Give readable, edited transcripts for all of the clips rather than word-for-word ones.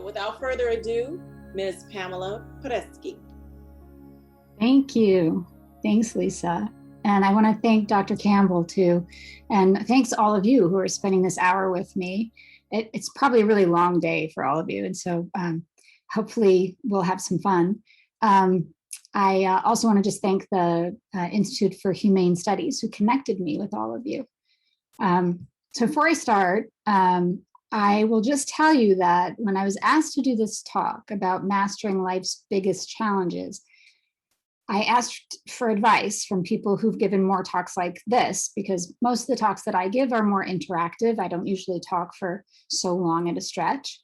without further ado, Ms. Pamela Podesky. Thank you. Thanks, Lisa. And I want to thank Dr. Campbell too. And thanks to all of you who are spending this hour with me. It's probably a really long day for all of you. And so hopefully we'll have some fun. I also want to just thank the Institute for Humane Studies who connected me with all of you. So before I start, I will just tell you that when I was asked to do this talk about mastering life's biggest challenges, I asked for advice from people who've given more talks like this, because most of the talks that I give are more interactive. I don't usually talk for so long at a stretch.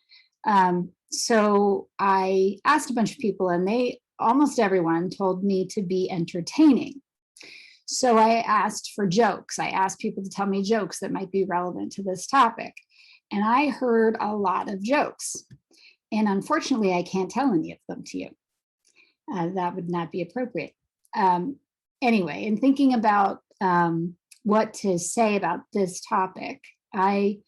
So I asked a bunch of people, and almost everyone told me to be entertaining. So I asked for jokes. I asked people to tell me jokes that might be relevant to this topic. And I heard a lot of jokes. And unfortunately, I can't tell any of them to you. That would not be appropriate. Anyway, in thinking about what to say about this topic, I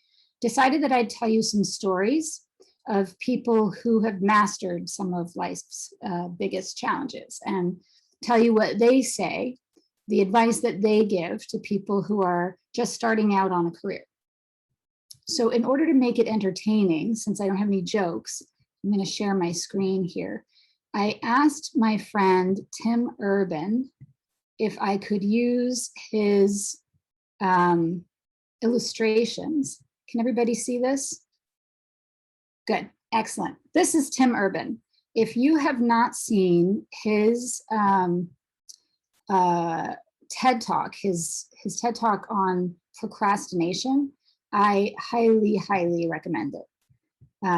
decided that I'd tell you some stories of people who have mastered some of life's biggest challenges and tell you what they say, the advice that they give to people who are just starting out on a career. So in order to make it entertaining, since I don't have any jokes, I'm going to share my screen here. I asked my friend Tim Urban if I could use his illustrations. Can everybody see this? Good, excellent. This is Tim Urban. If you have not seen his TED Talk, his TED Talk on procrastination, I highly, highly recommend it.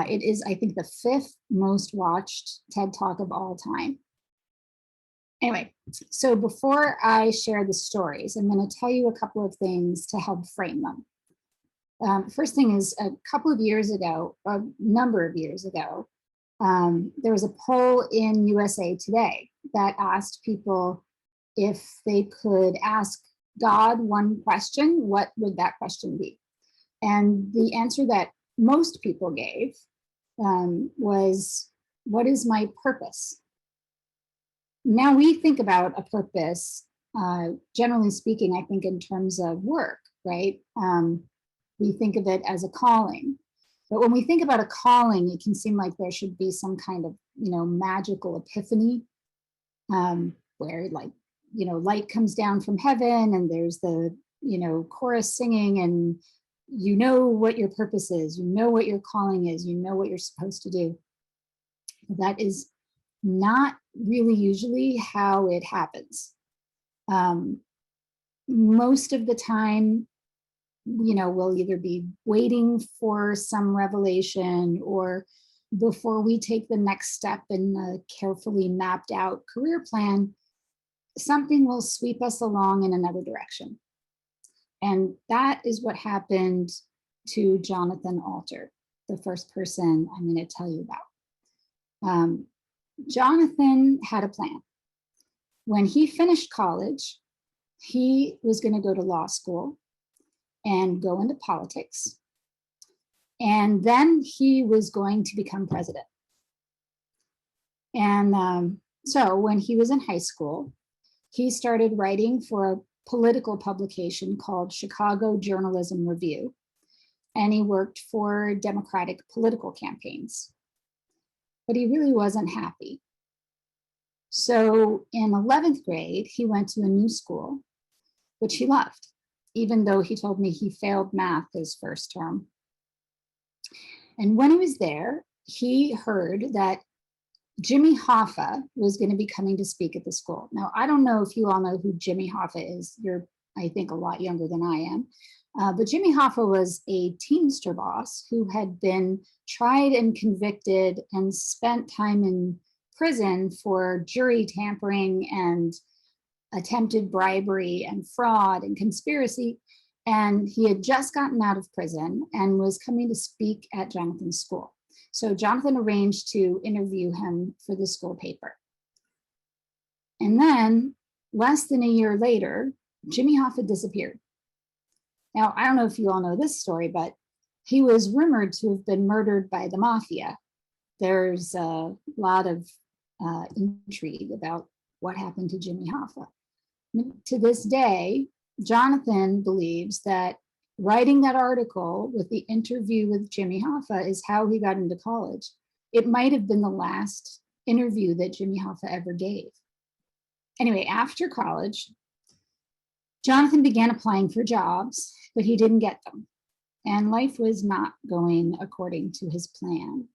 It is, I think, the 5th most watched TED Talk of all time. Anyway, so before I share the stories, I'm going to tell you a couple of things to help frame them. First thing is, a number of years ago, there was a poll in USA Today that asked people if they could ask God one question, what would that question be? And the answer that most people gave was, what is my purpose? Now we think about a purpose, generally speaking, I think in terms of work, right? We think of it as a calling. But when we think about a calling, it can seem like there should be some kind of, magical epiphany where light comes down from heaven and there's the, chorus singing and you know what your purpose is, you know what your calling is, you know what you're supposed to do. That is not really usually how it happens. Most of the time, we'll either be waiting for some revelation, or before we take the next step in a carefully mapped out career plan, something will sweep us along in another direction. And that is what happened to Jonathan Alter, the first person I'm going to tell you about. Jonathan had a plan. When he finished college, he was going to go to law school and go into politics. And then he was going to become president. And so when he was in high school, he started writing for a political publication called Chicago Journalism Review, and he worked for Democratic political campaigns. But he really wasn't happy. So in 11th grade, he went to a new school, which he loved, even though he told me he failed math his first term. And when he was there, he heard that Jimmy Hoffa was going to be coming to speak at the school. Now, I don't know if you all know who Jimmy Hoffa is. You're, I think, a lot younger than I am. But Jimmy Hoffa was a Teamster boss who had been tried and convicted and spent time in prison for jury tampering and attempted bribery and fraud and conspiracy. And he had just gotten out of prison and was coming to speak at Jonathan's school. So Jonathan arranged to interview him for the school paper. And then less than a year later, Jimmy Hoffa disappeared. Now, I don't know if you all know this story, but he was rumored to have been murdered by the mafia. there's a lot of intrigue about what happened to Jimmy Hoffa. To this day, Jonathan believes that writing that article with the interview with Jimmy Hoffa is how he got into college. It might have been the last interview that Jimmy Hoffa ever gave. Anyway, after college, Jonathan began applying for jobs, but he didn't get them. And life was not going according to his plan.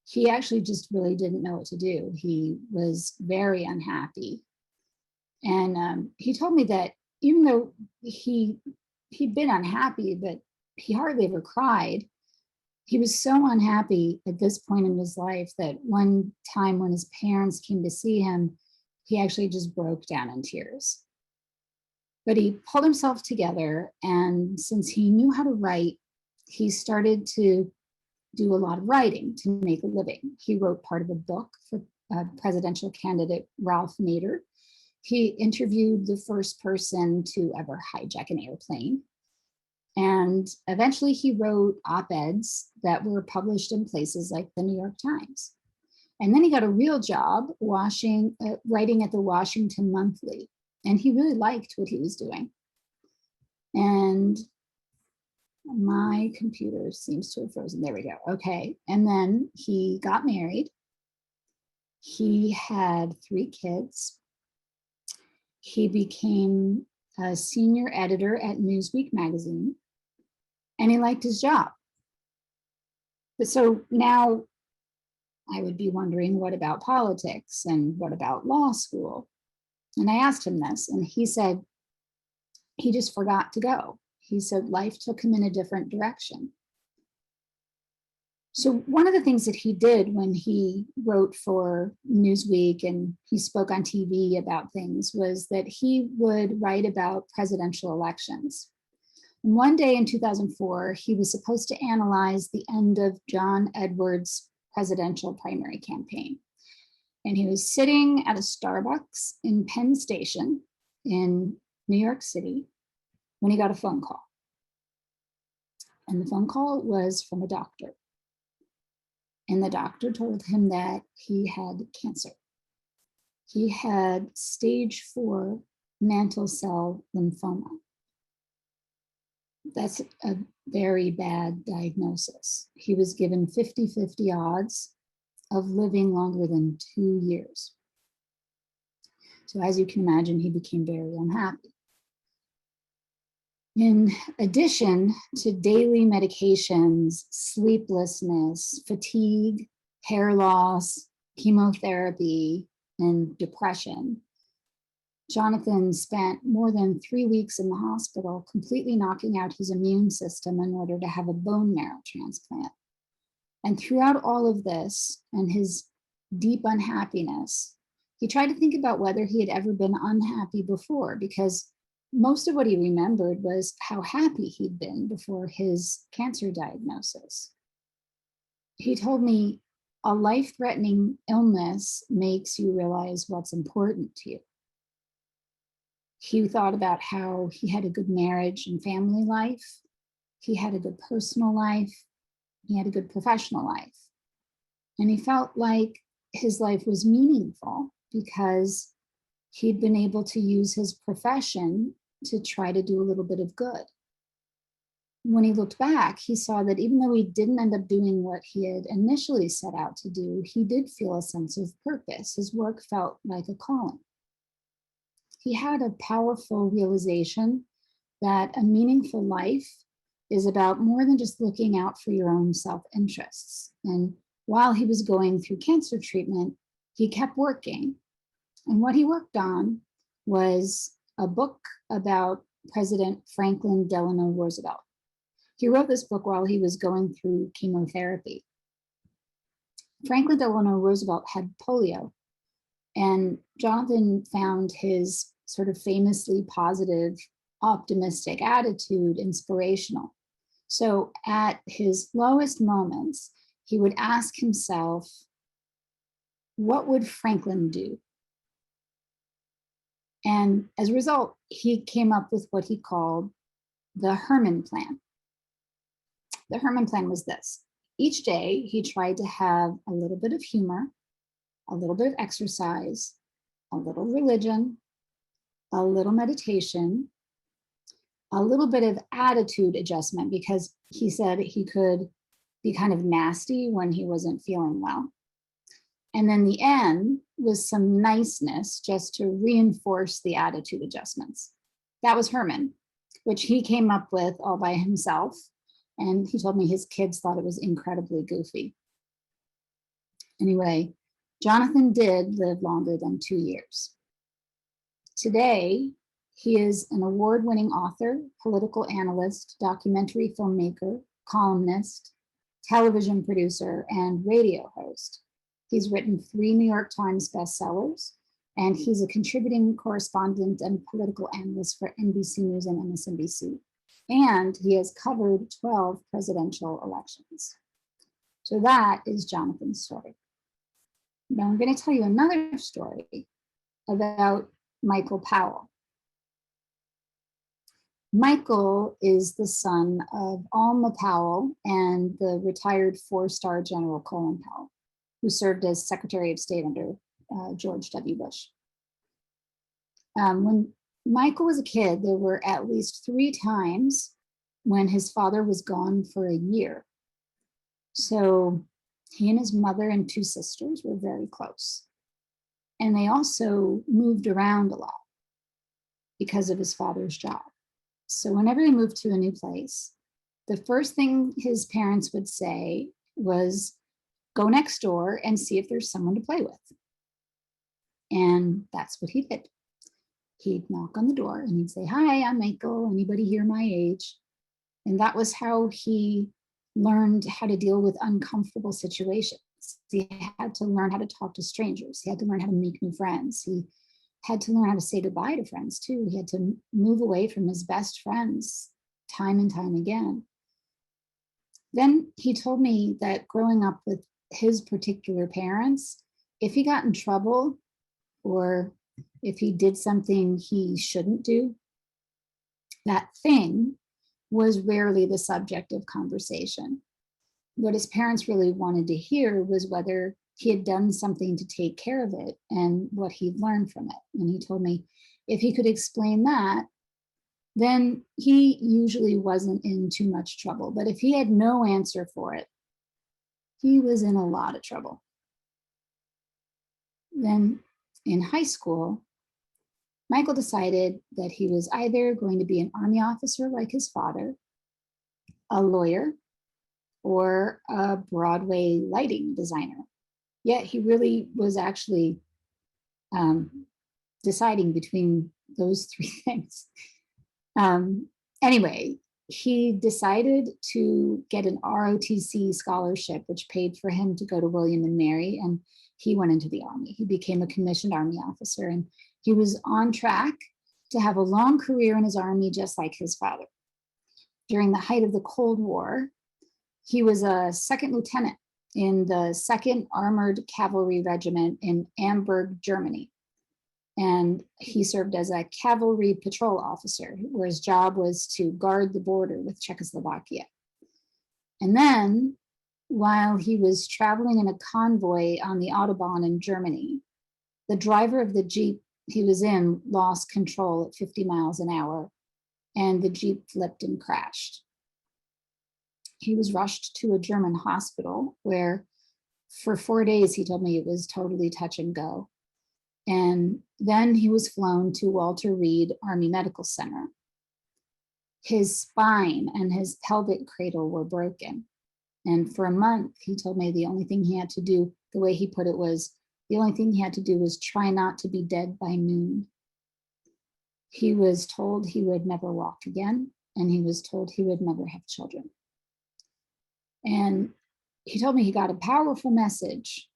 He actually just really didn't know what to do. He was very unhappy. And he told me that even though he'd been unhappy, but he hardly ever cried, he was so unhappy at this point in his life that one time when his parents came to see him, he actually just broke down in tears. But he pulled himself together, and since he knew how to write, he started to do a lot of writing to make a living. He wrote part of a book for presidential candidate Ralph Nader. He interviewed the first person to ever hijack an airplane. And eventually he wrote op-eds that were published in places like the New York Times. And then he got a real job writing at the Washington Monthly. And he really liked what he was doing. And my computer seems to have frozen. There we go. Okay. And then he got married. He had 3 kids. He became a senior editor at Newsweek magazine, and he liked his job. But so now I would be wondering, what about politics and what about law school? And I asked him this, and he said he just forgot to go. He said life took him in a different direction. So one of the things that he did when he wrote for Newsweek and he spoke on TV about things was that he would write about presidential elections. And one day in 2004, he was supposed to analyze the end of John Edwards' presidential primary campaign. And he was sitting at a Starbucks in Penn Station in New York City when he got a phone call. And the phone call was from a doctor. And the doctor told him that he had cancer. He had stage 4 mantle cell lymphoma. That's a very bad diagnosis. He was given 50-50 odds of living longer than 2 years. So as you can imagine, he became very unhappy. In addition to daily medications, sleeplessness, fatigue, hair loss, chemotherapy, and depression, Jonathan spent more than 3 weeks in the hospital, completely knocking out his immune system in order to have a bone marrow transplant. And throughout all of this and his deep unhappiness, he tried to think about whether he had ever been unhappy before, because most of what he remembered was how happy he'd been before his cancer diagnosis. He told me, a life-threatening illness makes you realize what's important to you. He thought about how he had a good marriage and family life. He had a good personal life. He had a good professional life. And he felt like his life was meaningful because he'd been able to use his profession to try to do a little bit of good. When he looked back, he saw that even though he didn't end up doing what he had initially set out to do, he did feel a sense of purpose. His work felt like a calling. He had a powerful realization that a meaningful life is about more than just looking out for your own self-interests. And while he was going through cancer treatment, he kept working. And what he worked on was a book about President Franklin Delano Roosevelt. He wrote this book while he was going through chemotherapy. Franklin Delano Roosevelt had polio, and Jonathan found his sort of famously positive, optimistic attitude inspirational. So at his lowest moments, he would ask himself, what would Franklin do? And as a result, he came up with what he called the Herman Plan. The Herman Plan was this. Each day, he tried to have a little bit of humor, a little bit of exercise, a little religion, a little meditation, a little bit of attitude adjustment, because he said he could be kind of nasty when he wasn't feeling well. And then the end was some niceness just to reinforce the attitude adjustments. That was Herman, which he came up with all by himself. And he told me his kids thought it was incredibly goofy. Anyway, Jonathan did live longer than 2 years. Today, he is an award-winning author, political analyst, documentary filmmaker, columnist, television producer, and radio host. He's written 3 New York Times bestsellers, and he's a contributing correspondent and political analyst for NBC News and MSNBC. And he has covered 12 presidential elections. So that is Jonathan's story. Now I'm going to tell you another story about Michael Powell. Michael is the son of Alma Powell and the retired 4-star General Colin Powell, who served as Secretary of State under George W. Bush. When Michael was a kid, there were at least 3 times when his father was gone for a year. So he and his mother and 2 sisters were very close. And they also moved around a lot because of his father's job. So whenever they moved to a new place, the first thing his parents would say was, go next door and see if there's someone to play with. And that's what he did. He'd knock on the door and he'd say, hi, I'm Michael. Anybody here my age? And that was how he learned how to deal with uncomfortable situations. He had to learn how to talk to strangers. He had to learn how to make new friends. He had to learn how to say goodbye to friends too. He had to move away from his best friends time and time again. Then he told me that growing up with his particular parents, if he got in trouble or if he did something he shouldn't do, that thing was rarely the subject of conversation. What his parents really wanted to hear was whether he had done something to take care of it and what he'd learned from it. And he told me if he could explain that, then he usually wasn't in too much trouble. But if he had no answer for it, he was in a lot of trouble. Then in high school, Michael decided that he was either going to be an Army officer like his father, a lawyer, or a Broadway lighting designer. Yet he really was actually deciding between those 3 things. Anyway, he decided to get an ROTC scholarship, which paid for him to go to William and Mary, and he went into the Army. He became a commissioned Army officer, and he was on track to have a long career in his Army, just like his father. During the height of the Cold War, he was a 2nd lieutenant in the 2nd Armored Cavalry Regiment in Amberg, Germany. And he served as a cavalry patrol officer, where his job was to guard the border with Czechoslovakia. And then, while he was traveling in a convoy on the Autobahn in Germany, the driver of the Jeep he was in lost control at 50 miles an hour, and the Jeep flipped and crashed. He was rushed to a German hospital where for 4 days, he told me it was totally touch and go. And then he was flown to Walter Reed Army Medical Center. His spine and his pelvic cradle were broken. And for a month, he told me the only thing he had to do, the way he put it was, the only thing he had to do was try not to be dead by noon. He was told he would never walk again, and he was told he would never have children. And he told me he got a powerful message,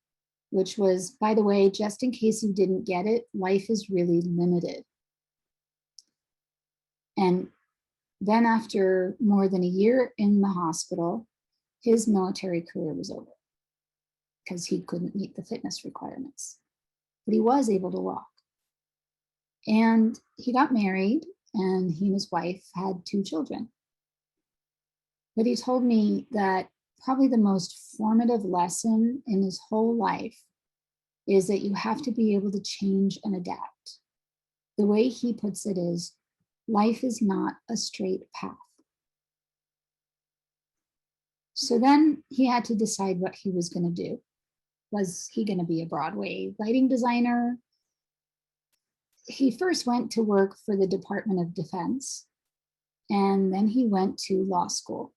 which was, by the way, just in case you didn't get it, life is really limited. And then after more than a year in the hospital, his military career was over because he couldn't meet the fitness requirements. But he was able to walk. And he got married, and he and his wife had 2 children. But he told me that probably the most formative lesson in his whole life is that you have to be able to change and adapt. The way he puts it is, life is not a straight path. So then he had to decide what he was going to do. Was he going to be a Broadway lighting designer? He first went to work for the Department of Defense, and then he went to law school.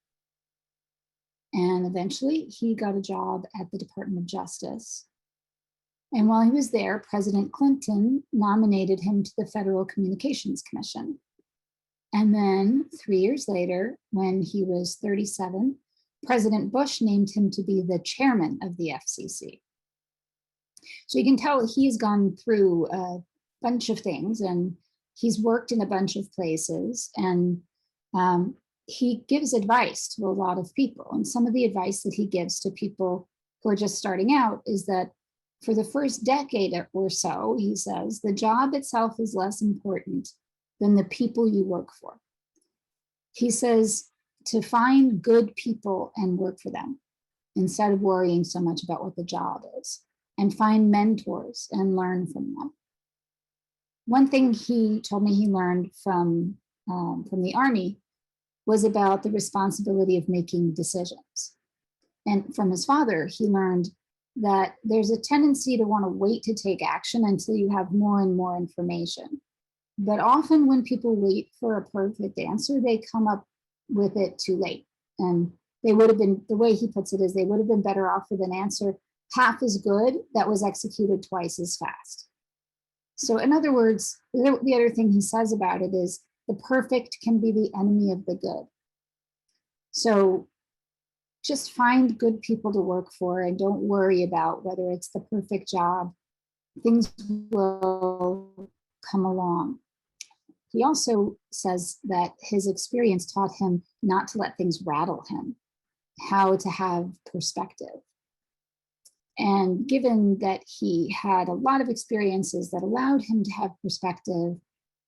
And eventually he got a job at the Department of Justice. And while he was there, President Clinton nominated him to the Federal Communications Commission. And then 3 years later, when he was 37, President Bush named him to be the chairman of the FCC. So you can tell he's gone through a bunch of things, and he's worked in a bunch of places, and he gives advice to a lot of people. And some of the advice that he gives to people who are just starting out is that for the first decade or so, he says, the job itself is less important than the people you work for. He says to find good people and work for them instead of worrying so much about what the job is, and find mentors and learn from them. One thing he told me he learned from the Army was about the responsibility of making decisions. And from his father, he learned that there's a tendency to want to wait to take action until you have more and more information. But often when people wait for a perfect answer, they come up with it too late. And they would have been, the way he puts it is, they would have been better off with an answer half as good that was executed twice as fast. So in other words, the other thing he says about it is the perfect can be the enemy of the good. So just find good people to work for and don't worry about whether it's the perfect job. Things will come along. He also says that his experience taught him not to let things rattle him, how to have perspective. And given that he had a lot of experiences that allowed him to have perspective,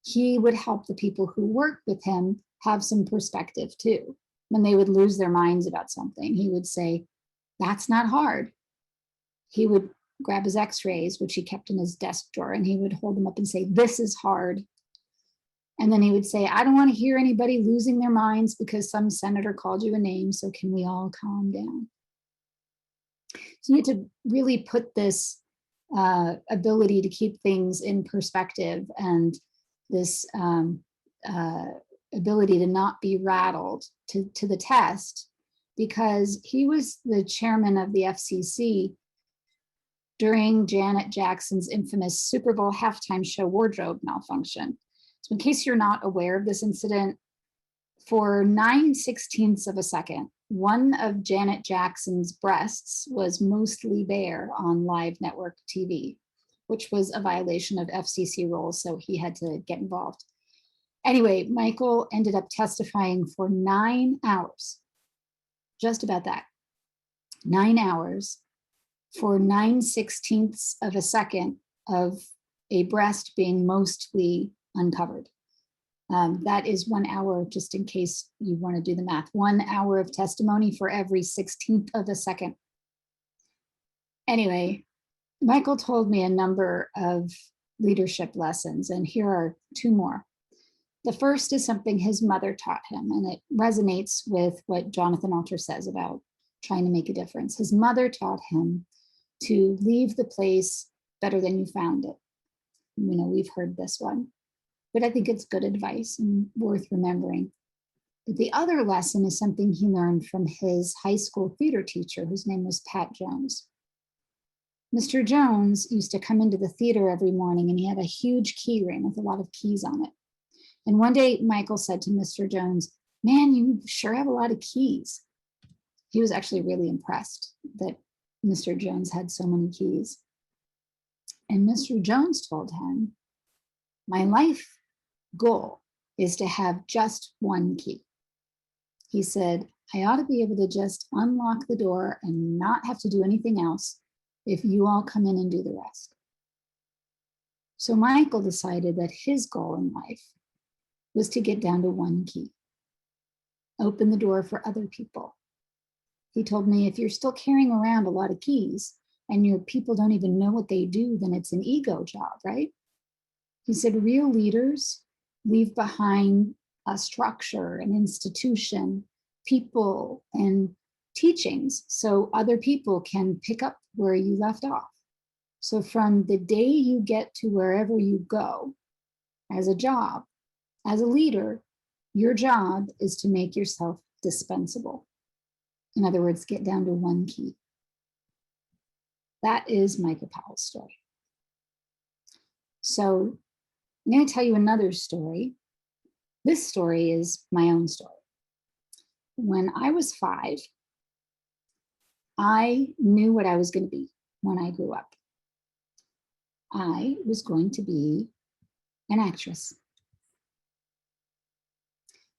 he would help the people who worked with him have some perspective too. When they would lose their minds about something, he would say, that's not hard. He would grab his x-rays, which he kept in his desk drawer, and he would hold them up and say, this is hard. And then he would say, I don't want to hear anybody losing their minds because some senator called you a name, so can we all calm down? So you need to really put this ability to keep things in perspective and this ability to not be rattled to the test, because he was the chairman of the FCC during Janet Jackson's infamous Super Bowl halftime show wardrobe malfunction. So in case you're not aware of this incident, for 9/16 of a second, one of Janet Jackson's breasts was mostly bare on live network TV, which was a violation of FCC rules, so he had to get involved. Anyway, Michael ended up testifying for 9 hours, just about that, 9 hours for 9/16 of a second of a breast being mostly uncovered. That is 1 hour, just in case you want to do the math, 1 hour of testimony for every 16th of a second. Anyway, Michael told me a number of leadership lessons, and here are 2 more. The first is something his mother taught him, and it resonates with what Jonathan Alter says about trying to make a difference. His mother taught him to leave the place better than you found it. You know, we've heard this one, but I think it's good advice and worth remembering. But the other lesson is something he learned from his high school theater teacher, whose name was Pat Jones. Mr. Jones used to come into the theater every morning, and he had a huge key ring with a lot of keys on it. And one day, Michael said to Mr. Jones, man, you sure have a lot of keys. He was actually really impressed that Mr. Jones had so many keys. And Mr. Jones told him, my life goal is to have just one key. He said, I ought to be able to just unlock the door and not have to do anything else if you all come in and do the rest. So Michael decided that his goal in life was to get down to one key, open the door for other people. He told me, if you're still carrying around a lot of keys and your people don't even know what they do, then it's an ego job, right? He said, real leaders leave behind a structure, an institution, people, and teachings so other people can pick up where you left off. So from the day you get to wherever you go as a job, as a leader, your job is to make yourself dispensable. In other words, get down to one key. That is Michael Powell's story. So I'm going to tell you another story. This story is my own story. When I was 5, I knew what I was going to be when I grew up. I was going to be an actress.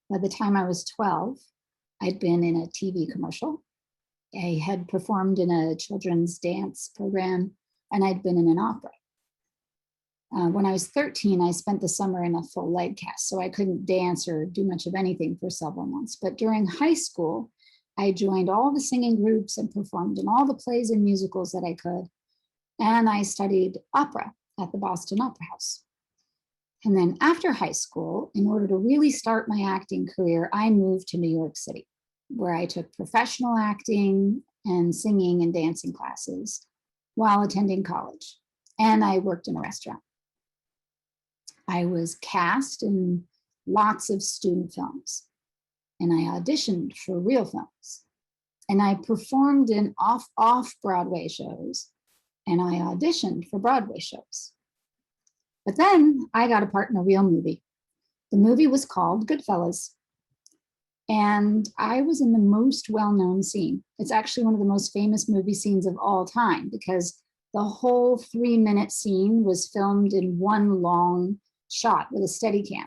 By the time I was 12, I'd been in a TV commercial. I had performed in a children's dance program, and I'd been in an opera. When I was 13, I spent the summer in a full leg cast, so I couldn't dance or do much of anything for several months. But during high school, I joined all the singing groups and performed in all the plays and musicals that I could. And I studied opera at the Boston Opera House. And then after high school, in order to really start my acting career, I moved to New York City, where I took professional acting and singing and dancing classes while attending college. And I worked in a restaurant. I was cast in lots of student films, and I auditioned for real films. And I performed in off-Broadway shows, and I auditioned for Broadway shows. But then I got a part in a real movie. The movie was called Goodfellas. And I was in the most well-known scene. It's actually one of the most famous movie scenes of all time, because the whole 3-minute scene was filmed in one long shot with a Steadicam.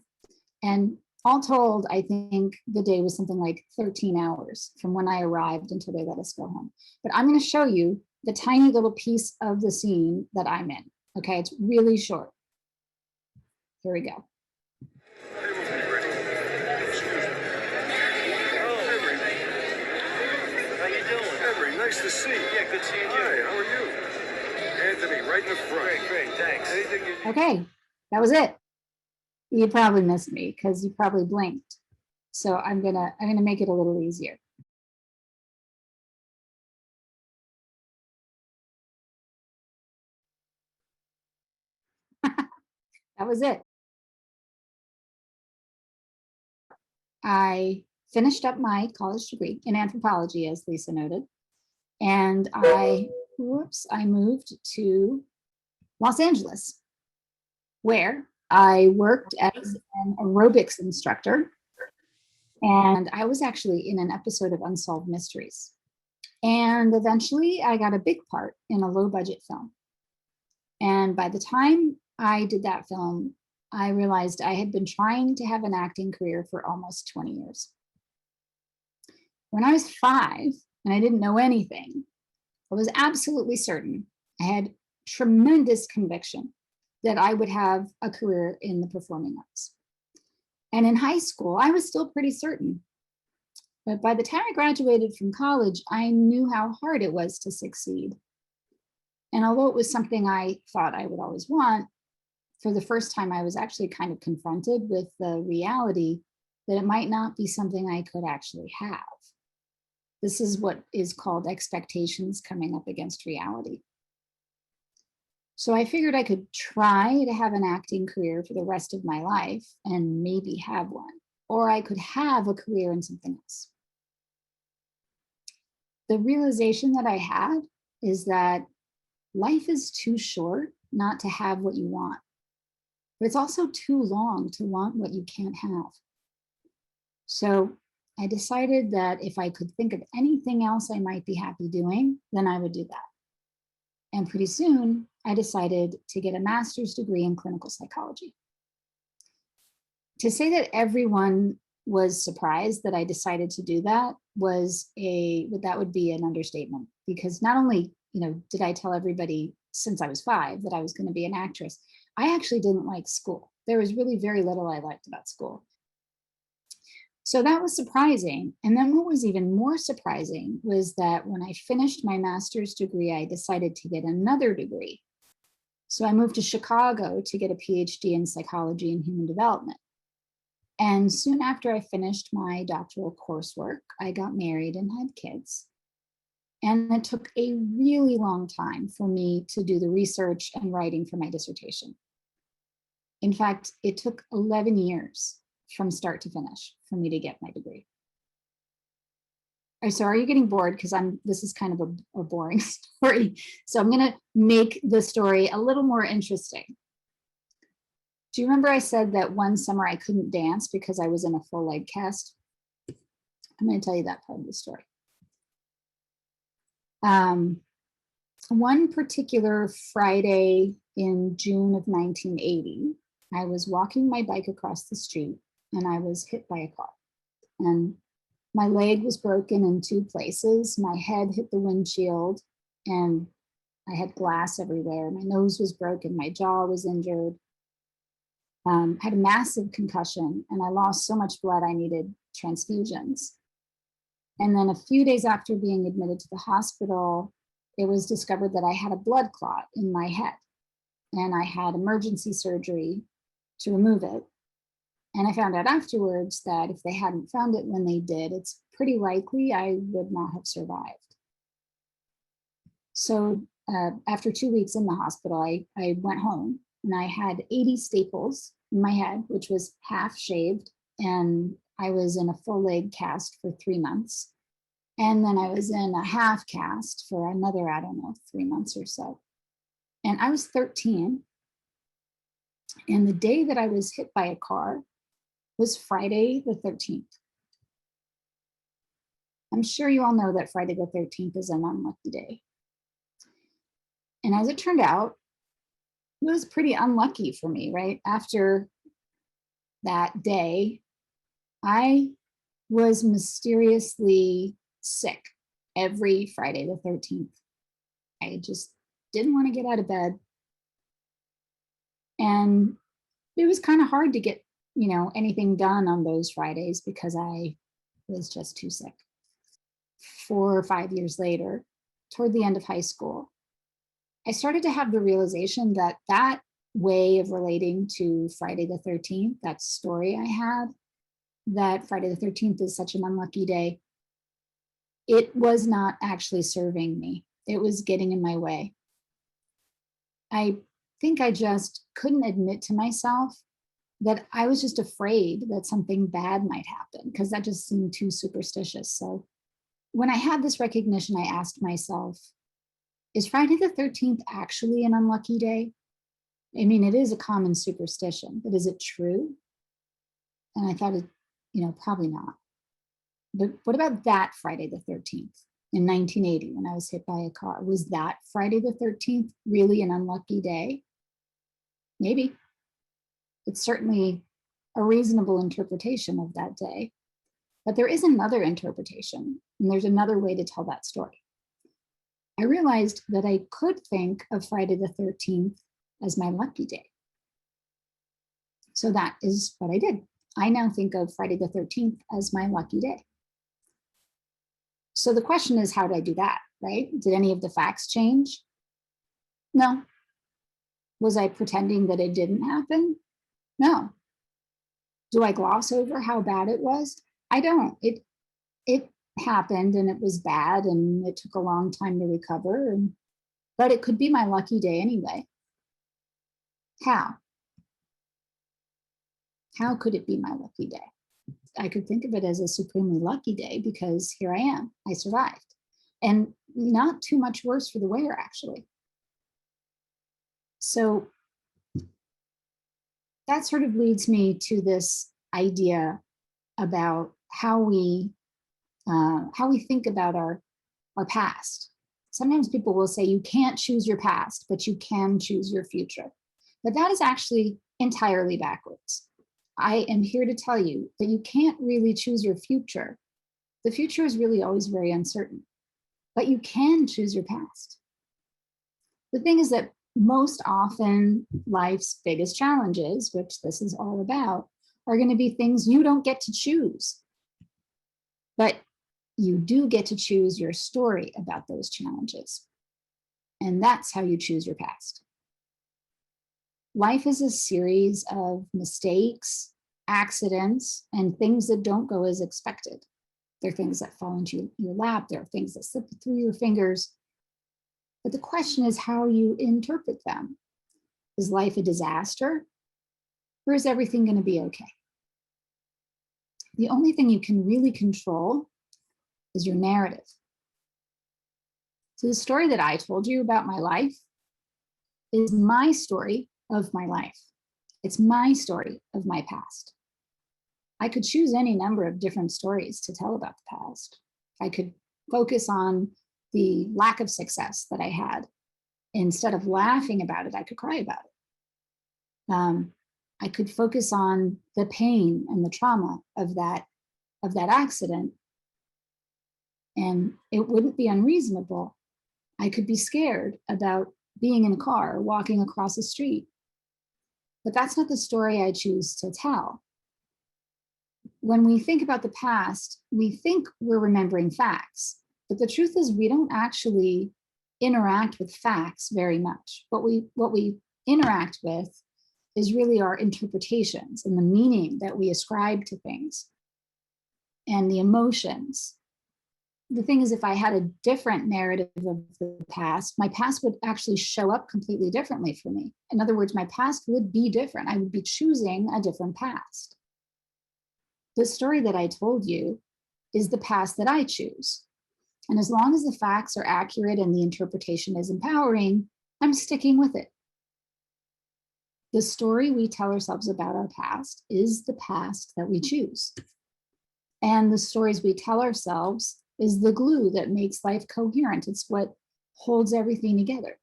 And all told, I think the day was something like 13 hours from when I arrived until they let us go home. But I'm going to show you the tiny little piece of the scene that I'm in. Okay, it's really short. Here we go. Nice to see you. Yeah, good seeing you. Hi, how are you? Anthony, right in the front. Great, thanks. Anything you need? Okay, that was it. You probably missed me because you probably blinked. So I'm gonna make it a little easier. That was it. I finished up my college degree in anthropology, as Lisa noted, and I moved to Los Angeles, where I worked as an aerobics instructor, and I was actually in an episode of Unsolved Mysteries. And eventually I got a big part in a low budget film. And by the time I did that film, I realized I had been trying to have an acting career for almost 20 years. When I was 5 and I didn't know anything, I was absolutely certain, I had tremendous conviction that I would have a career in the performing arts. And in high school, I was still pretty certain. But by the time I graduated from college, I knew how hard it was to succeed. And although it was something I thought I would always want, for the first time, I was actually kind of confronted with the reality that it might not be something I could actually have. This is what is called expectations coming up against reality. So I figured I could try to have an acting career for the rest of my life and maybe have one, or I could have a career in something else. The realization that I had is that life is too short not to have what you want, but it's also too long to want what you can't have. So I decided that if I could think of anything else I might be happy doing, then I would do that. And pretty soon, I decided to get a master's degree in clinical psychology. To say that everyone was surprised that I decided to do that would be an understatement, because not only, did I tell everybody since I was 5 that I was going to be an actress, I actually didn't like school. There was really very little I liked about school. So that was surprising. And then what was even more surprising was that when I finished my master's degree, I decided to get another degree. So I moved to Chicago to get a PhD in psychology and human development. And soon after I finished my doctoral coursework, I got married and had kids. And it took a really long time for me to do the research and writing for my dissertation. In fact, it took 11 years from start to finish for me to get my degree. So are you getting bored? Because this is kind of a boring story. So I'm going to make the story a little more interesting. Do you remember I said that one summer I couldn't dance because I was in a full leg cast? I'm going to tell you that part of the story. One particular Friday in June of 1980, I was walking my bike across the street and I was hit by a car. And my leg was broken in two places. My head hit the windshield and I had glass everywhere. My nose was broken. My jaw was injured. Had a massive concussion and I lost so much blood I needed transfusions. And then a few days after being admitted to the hospital, it was discovered that I had a blood clot in my head and I had emergency surgery to remove it. And I found out afterwards that if they hadn't found it when they did, it's pretty likely I would not have survived. So after 2 weeks in the hospital, I went home and I had 80 staples in my head, which was half shaved. And I was in a full leg cast for 3 months. And then I was in a half cast for another, 3 months or so. And I was 13. And the day that I was hit by a car was Friday the 13th. I'm sure you all know that Friday the 13th is an unlucky day. And as it turned out, it was pretty unlucky for me, right? After that day, I was mysteriously sick every Friday the 13th. I just didn't want to get out of bed. And it was kind of hard to get, anything done on those Fridays because I was just too sick. 4 or 5 years later, toward the end of high school, I started to have the realization that that way of relating to Friday the 13th, that story I had, that Friday the 13th is such an unlucky day, it was not actually serving me. It was getting in my way. I think I just couldn't admit to myself that I was just afraid that something bad might happen because that just seemed too superstitious. So when I had this recognition, I asked myself, is Friday the 13th actually an unlucky day? I mean, it is a common superstition, but is it true? And I thought, probably not. But what about that Friday the 13th in 1980 when I was hit by a car? Was that Friday the 13th really an unlucky day? Maybe. It's certainly a reasonable interpretation of that day. But there is another interpretation, and there's another way to tell that story. I realized that I could think of Friday the 13th as my lucky day. So that is what I did. I now think of Friday the 13th as my lucky day. So the question is, how did I do that, right? Did any of the facts change? No. Was I pretending that it didn't happen? No. Do I gloss over how bad it was? I don't. It happened and it was bad and it took a long time to recover, but it could be my lucky day anyway. How? How could it be my lucky day? I could think of it as a supremely lucky day because here I am. I survived. And not too much worse for the wear, actually. So that sort of leads me to this idea about how we think about our past. Sometimes people will say you can't choose your past, but you can choose your future. But that is actually entirely backwards. I am here to tell you that you can't really choose your future. The future is really always very uncertain, but you can choose your past. The thing is that most often life's biggest challenges, which this is all about, are going to be things you don't get to choose. But you do get to choose your story about those challenges. And that's how you choose your past. Life is a series of mistakes, accidents, and things that don't go as expected. There are things that fall into your lap. There are things that slip through your fingers. But the question is how you interpret them. Is life a disaster? Or is everything going to be okay? The only thing you can really control is your narrative. So the story that I told you about my life is my story of my life. It's my story of my past. I could choose any number of different stories to tell about the past. I could focus on the lack of success that I had. Instead of laughing about it, I could cry about it. I could focus on the pain and the trauma of that accident, and it wouldn't be unreasonable. I could be scared about being in a car or walking across the street. But that's not the story I choose to tell. When we think about the past, we think we're remembering facts, but the truth is we don't actually interact with facts very much. What we interact with is really our interpretations and the meaning that we ascribe to things and the emotions. The thing is, if I had a different narrative of the past, my past would actually show up completely differently for me. In other words, my past would be different. I would be choosing a different past. The story that I told you is the past that I choose. And as long as the facts are accurate and the interpretation is empowering, I'm sticking with it. The story we tell ourselves about our past is the past that we choose. And the stories we tell ourselves is the glue that makes life coherent. It's what holds everything together.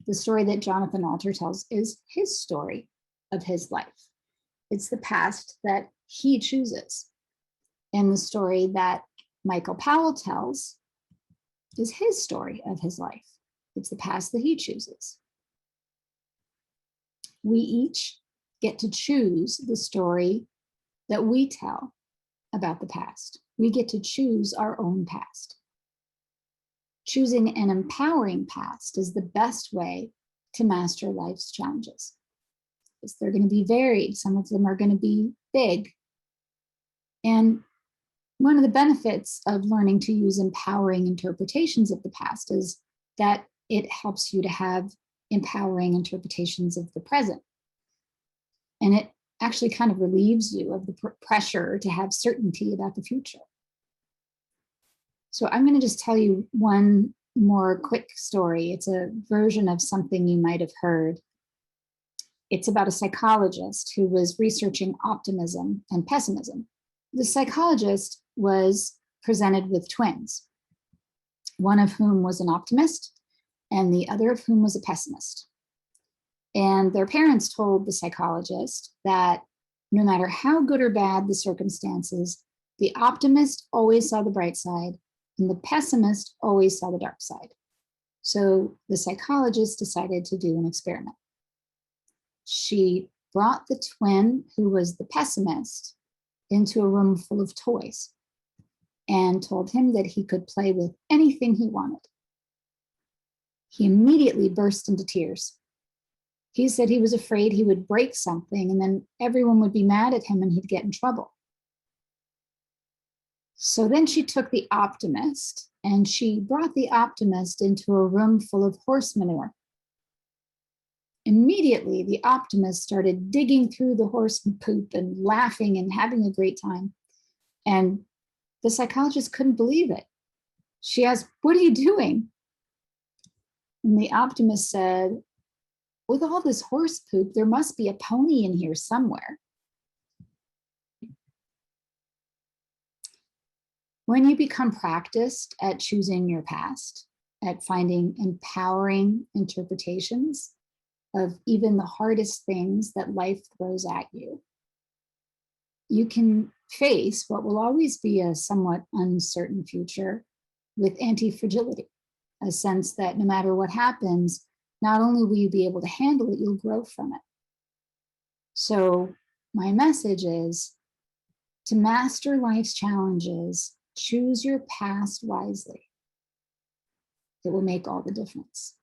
The story that Jonathan Alter tells is his story of his life. It's the past that he chooses. And the story that Michael Powell tells is his story of his life. It's the past that he chooses. We each get to choose the story that we tell about the past. We get to choose our own past. Choosing an empowering past is the best way to master life's challenges. Because they're going to be varied. Some of them are going to be big. And one of the benefits of learning to use empowering interpretations of the past is that it helps you to have empowering interpretations of the present. And it actually kind of relieves you of the pressure to have certainty about the future. So I'm going to just tell you one more quick story. It's a version of something you might have heard. It's about a psychologist who was researching optimism and pessimism. The psychologist was presented with twins, one of whom was an optimist and the other of whom was a pessimist. And their parents told the psychologist that no matter how good or bad the circumstances, the optimist always saw the bright side and the pessimist always saw the dark side. So the psychologist decided to do an experiment. She brought the twin who was the pessimist into a room full of toys and told him that he could play with anything he wanted. He immediately burst into tears. He said he was afraid he would break something and then everyone would be mad at him and he'd get in trouble. So then she took the optimist and she brought the optimist into a room full of horse manure. Immediately, the optimist started digging through the horse poop and laughing and having a great time. And the psychologist couldn't believe it. She asked, "What are you doing?" And the optimist said, "With all this horse poop, there must be a pony in here somewhere." When you become practiced at choosing your past, at finding empowering interpretations of even the hardest things that life throws at you, you can face what will always be a somewhat uncertain future with anti-fragility, a sense that no matter what happens, not only will you be able to handle it, you'll grow from it. So my message is To master life's challenges, choose your past wisely. It will make all the difference.